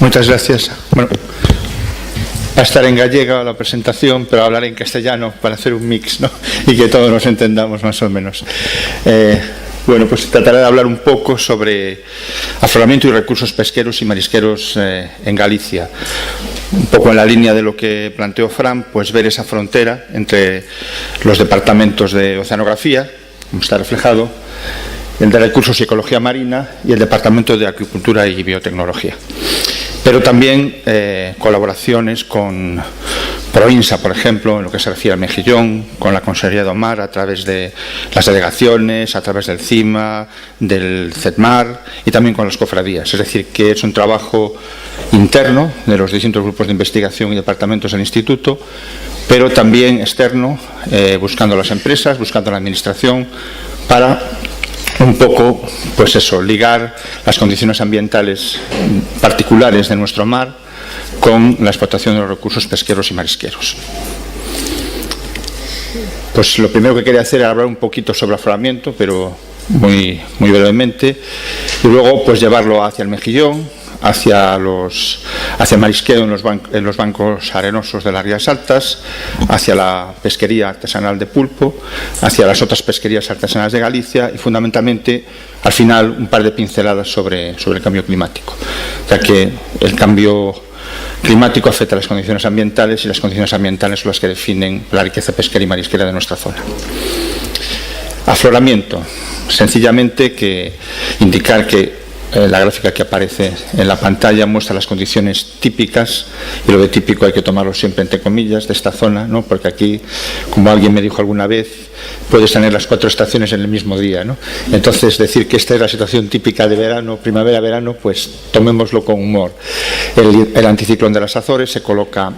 Muchas gracias. Bueno, va a estar en gallega la presentación, pero hablaré en castellano para hacer un mix, ¿no? Y que todos nos entendamos más o menos. Bueno, pues trataré de hablar un poco sobre afloramiento y recursos pesqueros y marisqueros en Galicia. Un poco en la línea de lo que planteó Fran, pues ver esa frontera entre los departamentos de oceanografía, como está reflejado, el de recursos y ecología marina y el departamento de acuicultura y biotecnología. Pero también colaboraciones con Proinsa, por ejemplo, en lo que se refiere al mejillón, con la Consejería do Mar, a través de las delegaciones, a través del CIMA, del CETMAR y también con las cofradías. Es decir, que es un trabajo interno de los distintos grupos de investigación y departamentos del Instituto, pero también externo, buscando las empresas, buscando la administración, para un poco, pues eso, ligar las condiciones ambientales particulares de nuestro mar con la explotación de los recursos pesqueros y marisqueros. Pues lo primero que quería hacer era hablar un poquito sobre afloramiento, pero muy brevemente, y luego pues llevarlo hacia el mejillón, hacia el marisqueo en los bancos arenosos de las Rías Altas, hacia la pesquería artesanal de pulpo, hacia las otras pesquerías artesanales de Galicia y fundamentalmente al final un par de pinceladas sobre el cambio climático, ya que el cambio climático afecta a las condiciones ambientales y las condiciones ambientales son las que definen la riqueza pesquera y marisquera de nuestra zona. Afloramiento, sencillamente que indicar que la gráfica que aparece en la pantalla muestra las condiciones típicas, y lo de típico hay que tomarlo siempre entre comillas, de esta zona, ¿no? Porque aquí, como alguien me dijo alguna vez, puedes tener las 4 estaciones en el mismo día, ¿no? Entonces, decir que esta es la situación típica de verano, primavera-verano, pues tomémoslo con humor. El anticiclón de las Azores se coloca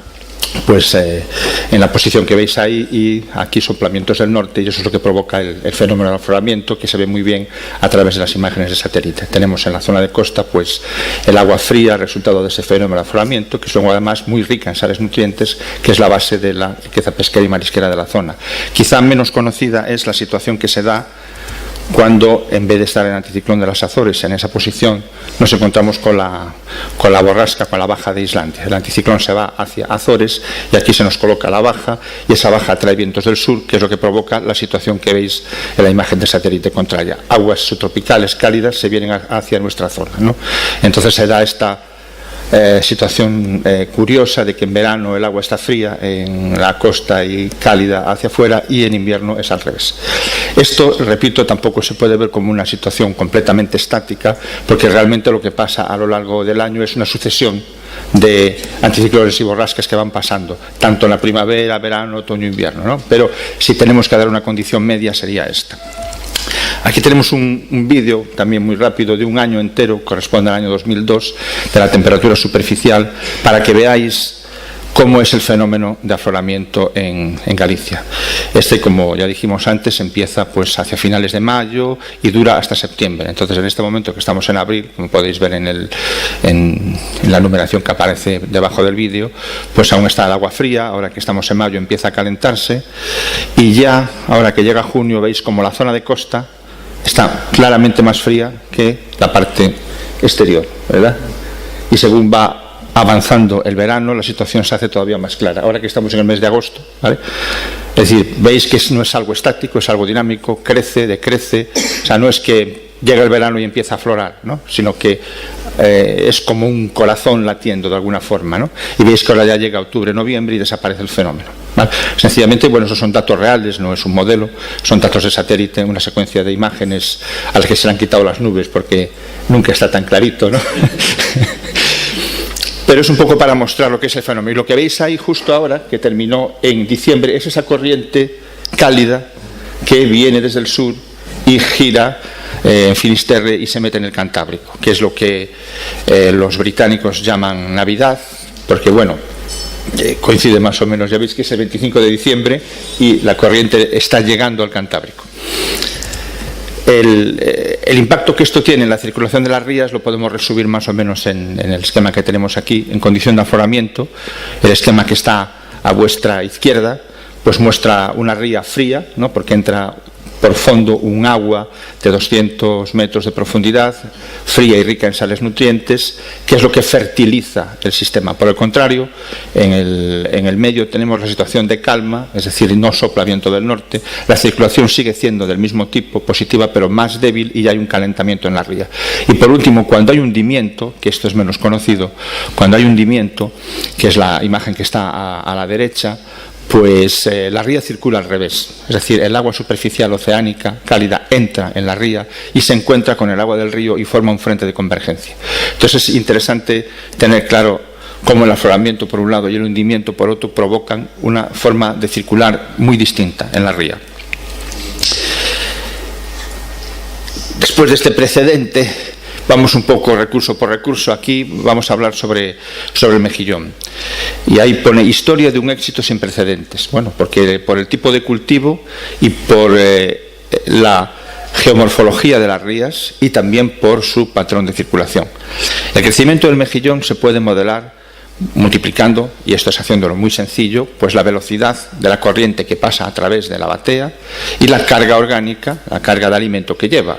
pues en la posición que veis ahí, y aquí soplamientos del norte, y eso es lo que provoca el fenómeno del afloramiento, que se ve muy bien a través de las imágenes de satélite. Tenemos en la zona de costa pues el agua fría, resultado de ese fenómeno de afloramiento, que es un agua además muy rica en sales nutrientes, que es la base de la riqueza pesquera y marisquera de la zona. Quizá menos conocida es la situación que se da cuando, en vez de estar en el anticiclón de las Azores, en esa posición, nos encontramos con la borrasca, con la baja de Islandia. El anticiclón se va hacia Azores y aquí se nos coloca la baja, y esa baja trae vientos del sur, que es lo que provoca la situación que veis en la imagen de satélite contraria. Aguas subtropicales cálidas se vienen hacia nuestra zona, ¿no? Entonces se da esta situación curiosa de que en verano el agua está fría en la costa y cálida hacia afuera, y en invierno es al revés. Esto, repito, tampoco se puede ver como una situación completamente estática, porque realmente lo que pasa a lo largo del año es una sucesión de anticiclones y borrascas que van pasando, tanto en la primavera, verano, otoño, invierno, ¿no? Pero si tenemos que dar una condición media sería esta. Aquí tenemos un vídeo también muy rápido de un año entero, corresponde al año 2002, de la temperatura superficial, para que veáis cómo es el fenómeno de afloramiento en Galicia. Como ya dijimos antes, empieza pues hacia finales de mayo y dura hasta septiembre. Entonces, en este momento que estamos en abril, como podéis ver en la numeración que aparece debajo del vídeo, pues aún está el agua fría. Ahora que estamos en mayo empieza a calentarse, y ya, ahora que llega junio, veis como la zona de costa está claramente más fría que la parte exterior, ¿verdad? Y según va avanzando el verano, la situación se hace todavía más clara. Ahora que estamos en el mes de agosto, ¿vale? Es decir, veis que no es algo estático, es algo dinámico, crece, decrece. O sea, no es que llega el verano y empieza a aflorar, ¿no? Sino que es como un corazón latiendo de alguna forma, ¿no? Y veis que ahora ya llega octubre, noviembre y desaparece el fenómeno, ¿vale? Sencillamente, bueno, esos son datos reales, no es un modelo, son datos de satélite, una secuencia de imágenes a las que se le han quitado las nubes porque nunca está tan clarito, ¿no? Pero es un poco para mostrar lo que es el fenómeno. Y lo que veis ahí justo ahora, que terminó en diciembre, es esa corriente cálida que viene desde el sur y gira en Finisterre y se mete en el Cantábrico, que es lo que los británicos llaman Navidad, porque bueno, coincide más o menos, ya veis que es el 25 de diciembre y la corriente está llegando al Cantábrico. El impacto que esto tiene en la circulación de las rías lo podemos resumir más o menos en el esquema que tenemos aquí, en condición de afloramiento. El esquema que está a vuestra izquierda pues muestra una ría fría, ¿no? Porque entra por fondo un agua de 200 metros de profundidad, fría y rica en sales nutrientes, que es lo que fertiliza el sistema. Por el contrario, en el medio tenemos la situación de calma, es decir, no sopla viento del norte, la circulación sigue siendo del mismo tipo, positiva, pero más débil, y hay un calentamiento en la ría. Y por último, cuando hay hundimiento, que esto es menos conocido, cuando hay hundimiento, que es la imagen que está a la derecha, pues la ría circula al revés, es decir, el agua superficial oceánica cálida entra en la ría y se encuentra con el agua del río y forma un frente de convergencia. Entonces es interesante tener claro cómo el afloramiento por un lado y el hundimiento por otro provocan una forma de circular muy distinta en la ría. Después de este precedente, vamos un poco recurso por recurso. Aquí vamos a hablar sobre el mejillón. Y ahí pone historia de un éxito sin precedentes. Bueno, porque por el tipo de cultivo y por la geomorfología de las rías y también por su patrón de circulación. El crecimiento del mejillón se puede modelar multiplicando, y esto es haciéndolo muy sencillo, pues la velocidad de la corriente que pasa a través de la batea y la carga orgánica, la carga de alimento que lleva.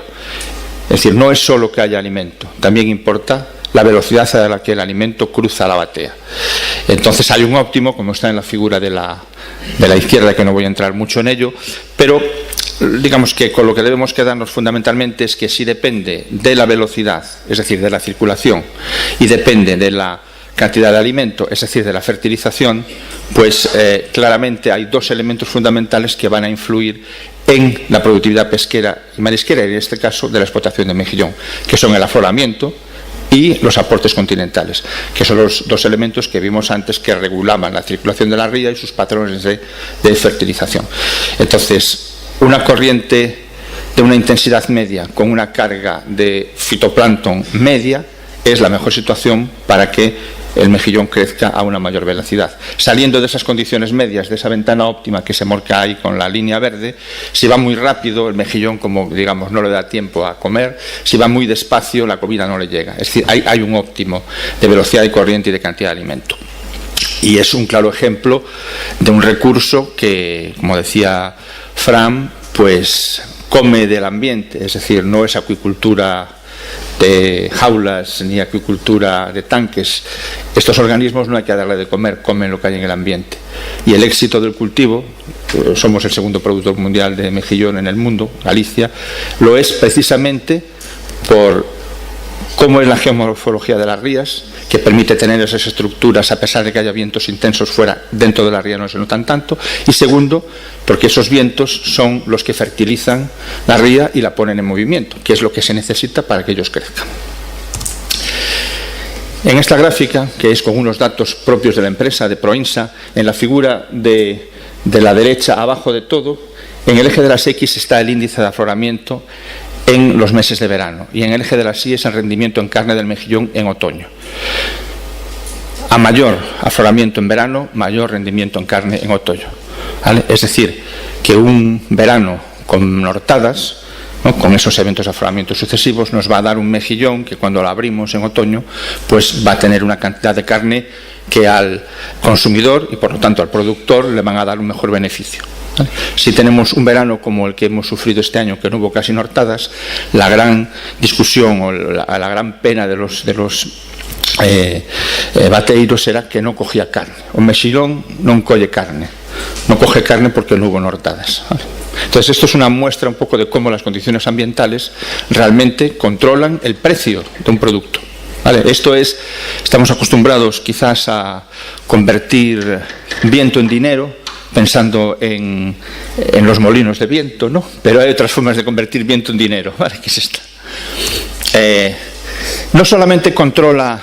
Es decir, no es solo que haya alimento, también importa la velocidad a la que el alimento cruza la batea. Entonces hay un óptimo, como está en la figura de la izquierda, que no voy a entrar mucho en ello, pero digamos que con lo que debemos quedarnos fundamentalmente es que si depende de la velocidad, es decir, de la circulación, y depende de la cantidad de alimento, es decir, de la fertilización, pues claramente hay dos elementos fundamentales que van a influir en la productividad pesquera y marisquera, y en este caso de la explotación de mejillón, que son el afloramiento y los aportes continentales, que son los dos elementos que vimos antes que regulaban la circulación de la ría y sus patrones de fertilización. Entonces, una corriente de una intensidad media con una carga de fitoplancton media es la mejor situación para que el mejillón crezca a una mayor velocidad. Saliendo de esas condiciones medias, de esa ventana óptima que se marca ahí con la línea verde, si va muy rápido, el mejillón, como digamos, no le da tiempo a comer; si va muy despacio, la comida no le llega. Es decir, hay un óptimo de velocidad de corriente y de cantidad de alimento. Y es un claro ejemplo de un recurso que, como decía Fran, pues come del ambiente, es decir, no es acuicultura de jaulas ni acuicultura de tanques. Estos organismos no hay que darle de comer, comen lo que hay en el ambiente. Y el éxito del cultivo, somos el segundo productor mundial de mejillón en el mundo, Galicia, lo es precisamente por cómo es la geomorfología de las rías, que permite tener esas estructuras a pesar de que haya vientos intensos fuera, dentro de la ría no se notan tanto, y segundo, porque esos vientos son los que fertilizan la ría y la ponen en movimiento, que es lo que se necesita para que ellos crezcan. En esta gráfica, que es con unos datos propios de la empresa, de Proinsa, en la figura de la derecha abajo de todo, en el eje de las X está el índice de afloramiento en los meses de verano, y en el eje de las Y es el rendimiento en carne del mejillón en otoño. A mayor afloramiento en verano, mayor rendimiento en carne en otoño, ¿vale? Es decir, que un verano con nortadas, ¿no?, con esos eventos de afloramiento sucesivos, nos va a dar un mejillón que cuando lo abrimos en otoño, pues va a tener una cantidad de carne que al consumidor y por lo tanto al productor le van a dar un mejor beneficio. ¿Vale? Si tenemos un verano como el que hemos sufrido este año, que no hubo casi nortadas, la gran discusión o la gran pena de los bateiros era que no cogía carne. O mexillón non colle carne, no coge carne porque no hubo nortadas. ¿Vale? Entonces esto es una muestra un poco de cómo las condiciones ambientales realmente controlan el precio de un producto. ¿Vale? Esto es, estamos acostumbrados quizás a convertir viento en dinero, pensando en los molinos de viento, ¿no? Pero hay otras formas de convertir viento en dinero, ¿vale? ¿Qué es esta? No solamente controla,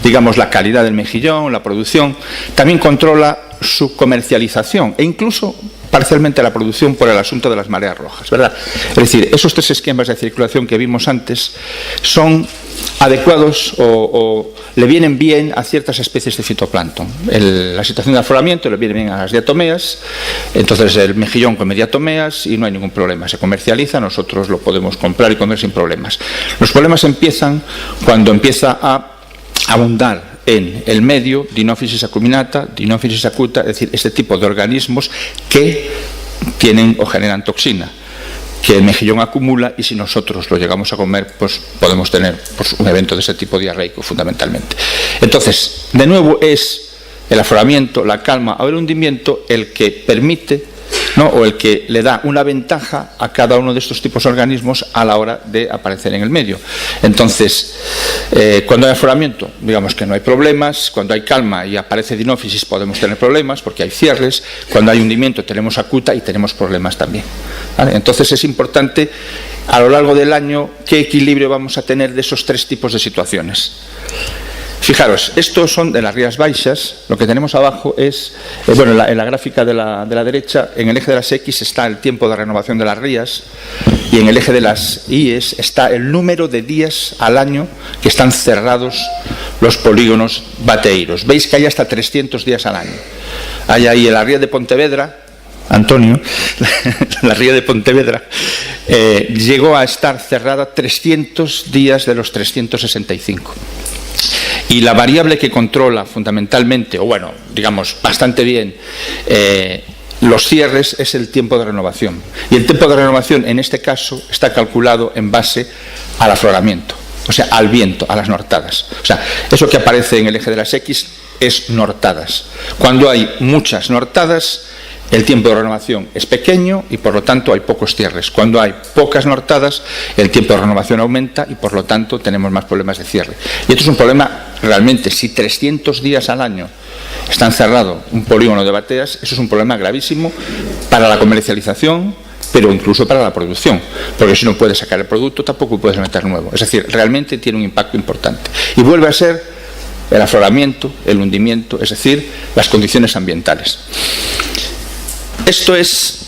digamos, la calidad del mejillón, la producción, también controla su comercialización e incluso parcialmente la producción por el asunto de las mareas rojas, ¿verdad? Es decir, esos tres esquemas de circulación que vimos antes son adecuados o le vienen bien a ciertas especies de fitoplancton. La situación de afloramiento le viene bien a las diatomeas, entonces el mejillón come diatomeas y no hay ningún problema, se comercializa, nosotros lo podemos comprar y comer sin problemas. Los problemas empiezan cuando empieza a abundar en el medio Dinophysis acuminata, Dinophysis acuta, es decir, este tipo de organismos que tienen o generan toxina. que el mejillón acumula, y si nosotros lo llegamos a comer, pues podemos tener un evento de ese tipo diarreico fundamentalmente. Entonces, de nuevo es el afloramiento, la calma o el hundimiento el que permite, ¿no?, o el que le da una ventaja a cada uno de estos tipos de organismos a la hora de aparecer en el medio. Entonces, cuando hay afloramiento, digamos que no hay problemas. Cuando hay calma y aparece dinófisis, podemos tener problemas porque hay cierres. Cuando hay hundimiento, tenemos acuta y tenemos problemas también, ¿vale? Entonces es importante a lo largo del año qué equilibrio vamos a tener de esos tres tipos de situaciones. Fijaros, estos son de las Rías Baixas. Lo que tenemos abajo es, bueno, en la gráfica de la derecha, en el eje de las X está el tiempo de renovación de las rías, y en el eje de las Y está el número de días al año que están cerrados los polígonos bateeiros. Veis que hay hasta 300 días al año. Hay ahí en la ría de Pontevedra, Antonio, la ría de Pontevedra, llegó a estar cerrada 300 días de los 365. Y la variable que controla fundamentalmente, o bueno, digamos bastante bien, los cierres es el tiempo de renovación. Y el tiempo de renovación en este caso está calculado en base al afloramiento, o sea, al viento, a las nortadas. O sea, eso que aparece en el eje de las X es nortadas. Cuando hay muchas nortadas, el tiempo de renovación es pequeño y por lo tanto hay pocos cierres. Cuando hay pocas nortadas, el tiempo de renovación aumenta y por lo tanto tenemos más problemas de cierre. Y esto es un problema realmente. Si 300 días al año está encerrado un polígono de bateas, eso es un problema gravísimo para la comercialización, pero incluso para la producción, porque si no puedes sacar el producto, tampoco puedes meter nuevo. Es decir, realmente tiene un impacto importante. Y vuelve a ser el afloramiento, el hundimiento, es decir, las condiciones ambientales. Esto es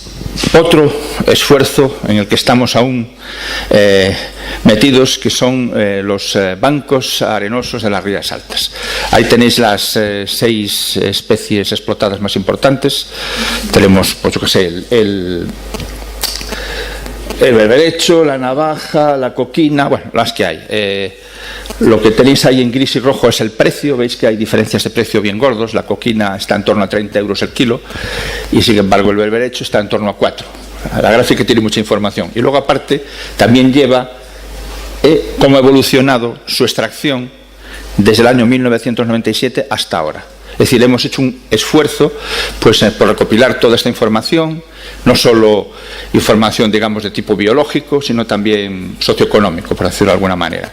otro esfuerzo en el que estamos aún metidos, que son los bancos arenosos de las Rías Altas. Ahí tenéis las 6 especies explotadas más importantes. Tenemos, pues yo qué sé, el berberecho, la navaja, la coquina, bueno, las que hay. Lo que tenéis ahí en gris y rojo es el precio. Veis que hay diferencias de precio bien gordos. La coquina está en torno a 30 euros el kilo y sin embargo el berberecho está en torno a 4. La gráfica tiene mucha información. Y luego aparte también lleva cómo ha evolucionado su extracción desde el año 1997 hasta ahora. Es decir, hemos hecho un esfuerzo pues, por recopilar toda esta información, no solo información, digamos, de tipo biológico, sino también socioeconómico, por decirlo de alguna manera,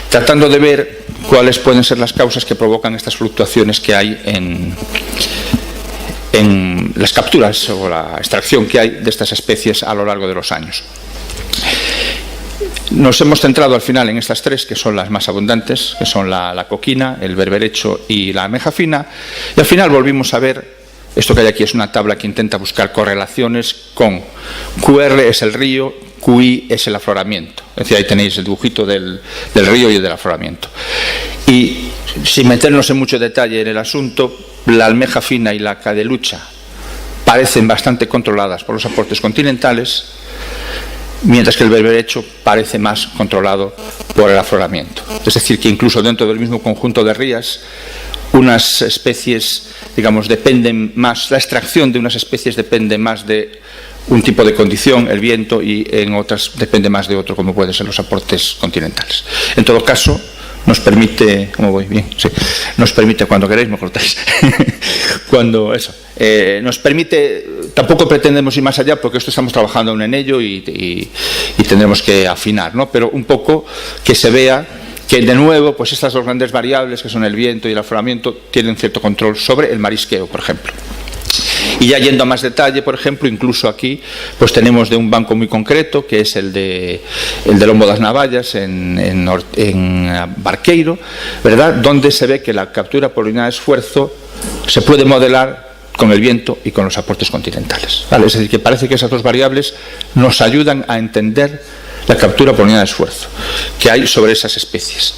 tratando de ver cuáles pueden ser las causas que provocan estas fluctuaciones que hay en las capturas o la extracción que hay de estas especies a lo largo de los años. Nos hemos centrado al final en estas 3, que son las más abundantes, que son la coquina, el berberecho y la almeja fina, y al final volvimos a ver, esto que hay aquí es una tabla que intenta buscar correlaciones con QR es el río, QI es el afloramiento. Es decir, ahí tenéis el dibujito del río y del afloramiento. Y sin meternos en mucho detalle en el asunto, la almeja fina y la cadelucha parecen bastante controladas por los aportes continentales, mientras que el berberecho parece más controlado por el afloramiento. Es decir, que incluso dentro del mismo conjunto de rías, unas especies, digamos, dependen más, la extracción de unas especies depende más de un tipo de condición, el viento, y en otras depende más de otro, como pueden ser los aportes continentales. En todo caso, nos permite, ¿cómo voy? Bien, sí. Nos permite, cuando queréis me cortáis, nos permite, tampoco pretendemos ir más allá porque esto estamos trabajando aún en ello y tendremos que afinar, ¿no? Pero un poco que se vea que de nuevo, pues estas 2 grandes variables que son el viento y el afloramiento tienen cierto control sobre el marisqueo, por ejemplo. Y ya yendo a más detalle, por ejemplo, incluso aquí pues tenemos de un banco muy concreto, que es el de Lombo das Navallas en Barqueiro, ¿verdad?, donde se ve que la captura por unidad de esfuerzo se puede modelar con el viento y con los aportes continentales, ¿vale? Es decir, que parece que esas 2 variables nos ayudan a entender la captura por unidad de esfuerzo que hay sobre esas especies.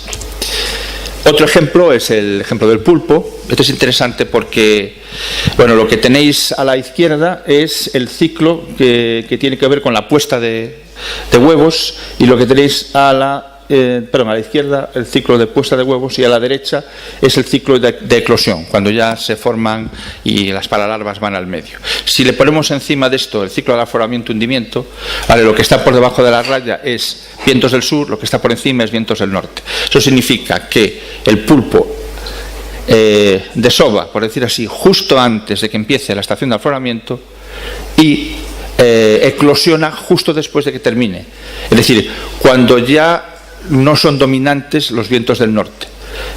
Otro ejemplo es el ejemplo del pulpo. Esto es interesante porque, bueno, lo que tenéis a la izquierda es el ciclo que tiene que ver con la puesta de huevos, y lo que tenéis a la la izquierda el ciclo de puesta de huevos y a la derecha es el ciclo de eclosión, cuando ya se forman y las paralarvas van al medio. Si le ponemos encima de esto el ciclo de afloramiento-hundimiento, ¿vale? Lo que está por debajo de la raya es vientos del sur, lo que está por encima es vientos del norte. Eso significa que el pulpo desova, por decir así, justo antes de que empiece la estación de afloramiento y eclosiona justo después de que termine. Es decir, cuando ya no son dominantes los vientos del norte,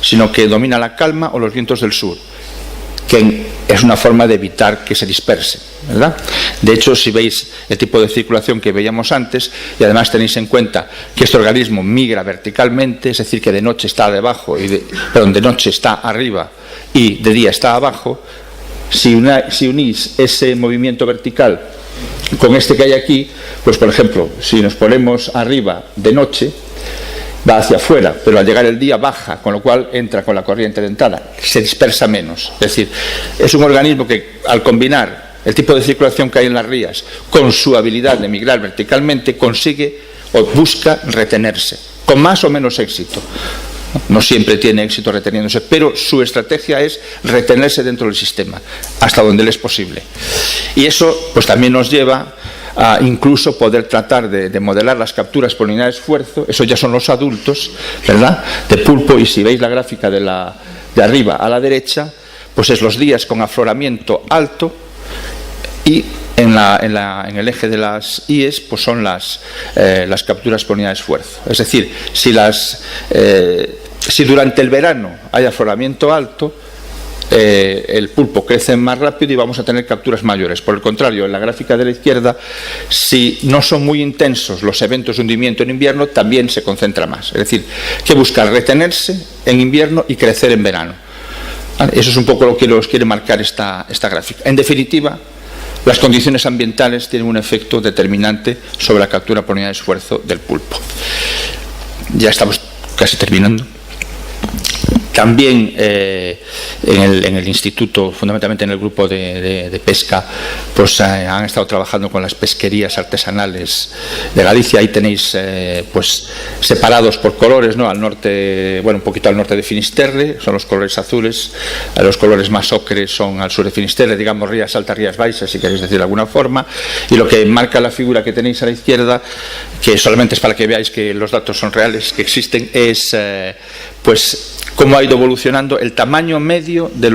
sino que domina la calma o los vientos del sur, que es una forma de evitar que se disperse, ¿verdad? De hecho, si veis el tipo de circulación que veíamos antes, y además tenéis en cuenta que este organismo migra verticalmente, es decir, que de noche está debajo de noche está arriba y de día está abajo, si unís ese movimiento vertical con este que hay aquí, pues por ejemplo, si nos ponemos arriba de noche, va hacia afuera, pero al llegar el día baja, con lo cual entra con la corriente de entrada, se dispersa menos. Es decir, es un organismo que al combinar el tipo de circulación que hay en las rías con su habilidad de migrar verticalmente, consigue o busca retenerse, con más o menos éxito. No siempre tiene éxito reteniéndose, pero su estrategia es retenerse dentro del sistema, hasta donde le es posible. Y eso pues también nos lleva a incluso poder tratar de modelar las capturas por unidad de esfuerzo. Eso ya son los adultos, ¿verdad?, de pulpo, y si veis la gráfica de arriba a la derecha, pues es los días con afloramiento alto, y en el eje de las IES pues son las capturas por unidad de esfuerzo. Es decir, si durante el verano hay afloramiento alto, el pulpo crece más rápido y vamos a tener capturas mayores. Por el contrario, en la gráfica de la izquierda, si no son muy intensos los eventos de hundimiento en invierno, también se concentra más. Es decir, que buscar retenerse en invierno y crecer en verano. Eso es un poco lo que nos quiere marcar esta gráfica. En definitiva, las condiciones ambientales tienen un efecto determinante sobre la captura por unidad de esfuerzo del pulpo. Ya estamos casi terminando. También en el instituto, fundamentalmente en el grupo de pesca, pues han estado trabajando con las pesquerías artesanales de Galicia. Ahí tenéis pues separados por colores, ¿no? Al norte, bueno, un poquito al norte de Finisterre son los colores azules, los colores más ocres son al sur de Finisterre, digamos Rías Altas, Rías Baixas, si queréis decir de alguna forma. Y lo que marca la figura que tenéis a la izquierda, que solamente es para que veáis que los datos son reales, que existen, es pues cómo ha ido evolucionando el tamaño medio de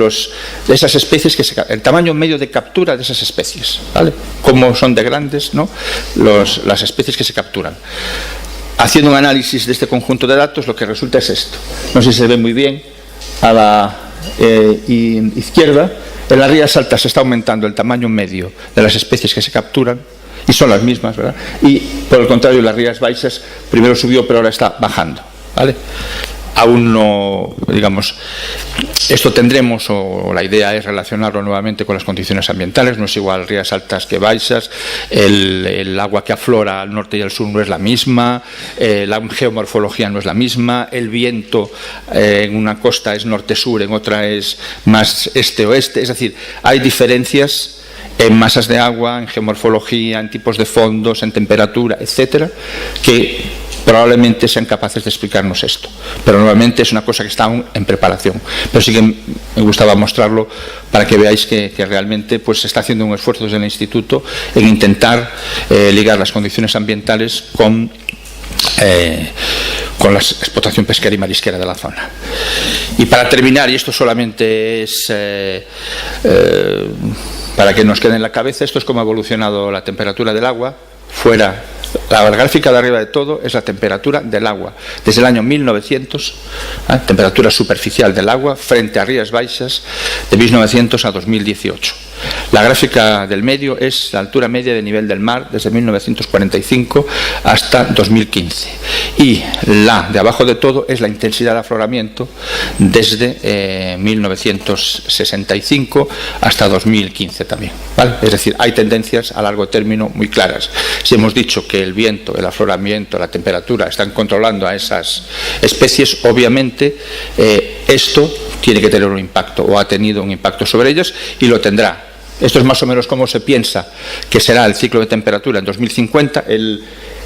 esas especies, el tamaño medio de captura de esas especies, ¿vale? Cómo son de grandes, ¿no?, las especies que se capturan. Haciendo un análisis de este conjunto de datos, lo que resulta es esto. No sé si se ve muy bien. A la izquierda, en las Rías Altas se está aumentando el tamaño medio de las especies que se capturan, y son las mismas, ¿verdad? Y por el contrario, las Rías Baixas primero subió, pero ahora está bajando, ¿vale? Aún no, digamos, esto tendremos, o la idea es relacionarlo nuevamente con las condiciones ambientales. No es igual Rías Altas que Baixas, el agua que aflora al norte y al sur no es la misma, la geomorfología no es la misma, el viento en una costa es norte-sur, en otra es más este-oeste, es decir, hay diferencias en masas de agua, en geomorfología, en tipos de fondos, en temperatura, etcétera, que probablemente sean capaces de explicarnos esto, pero nuevamente es una cosa que está aún en preparación. Pero sí que me gustaba mostrarlo para que veáis que realmente pues se está haciendo un esfuerzo desde el instituto en intentar ligar las condiciones ambientales con la explotación pesquera y marisquera de la zona. Y para terminar, y esto solamente es para que nos quede en la cabeza, esto es cómo ha evolucionado la temperatura del agua fuera. La gráfica de arriba de todo es la temperatura del agua desde el año 1900, temperatura superficial del agua frente a Rías Baixas de 1900 a 2018. La gráfica del medio es la altura media de nivel del mar desde 1945 hasta 2015. Y la de abajo de todo es la intensidad de afloramiento desde 1965 hasta 2015 también, ¿vale? Es decir, hay tendencias a largo término muy claras. Si hemos dicho que el viento, el afloramiento, la temperatura están controlando a esas especies, obviamente esto tiene que tener un impacto, o ha tenido un impacto sobre ellas, y lo tendrá. Esto es más o menos como se piensa que será el ciclo de temperatura en 2050.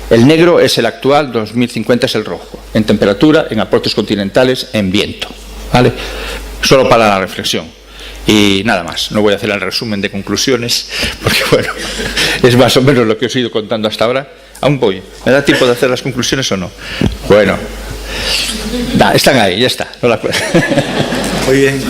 El negro es el actual, 2050 es el rojo, en temperatura, en aportes continentales, en viento. ¿Vale? Solo para la reflexión. Y nada más, no voy a hacer el resumen de conclusiones, porque bueno, es más o menos lo que os he ido contando hasta ahora. Aún voy. ¿Me da tiempo de hacer las conclusiones o no? Bueno, están ahí, ya está. No la... Muy bien.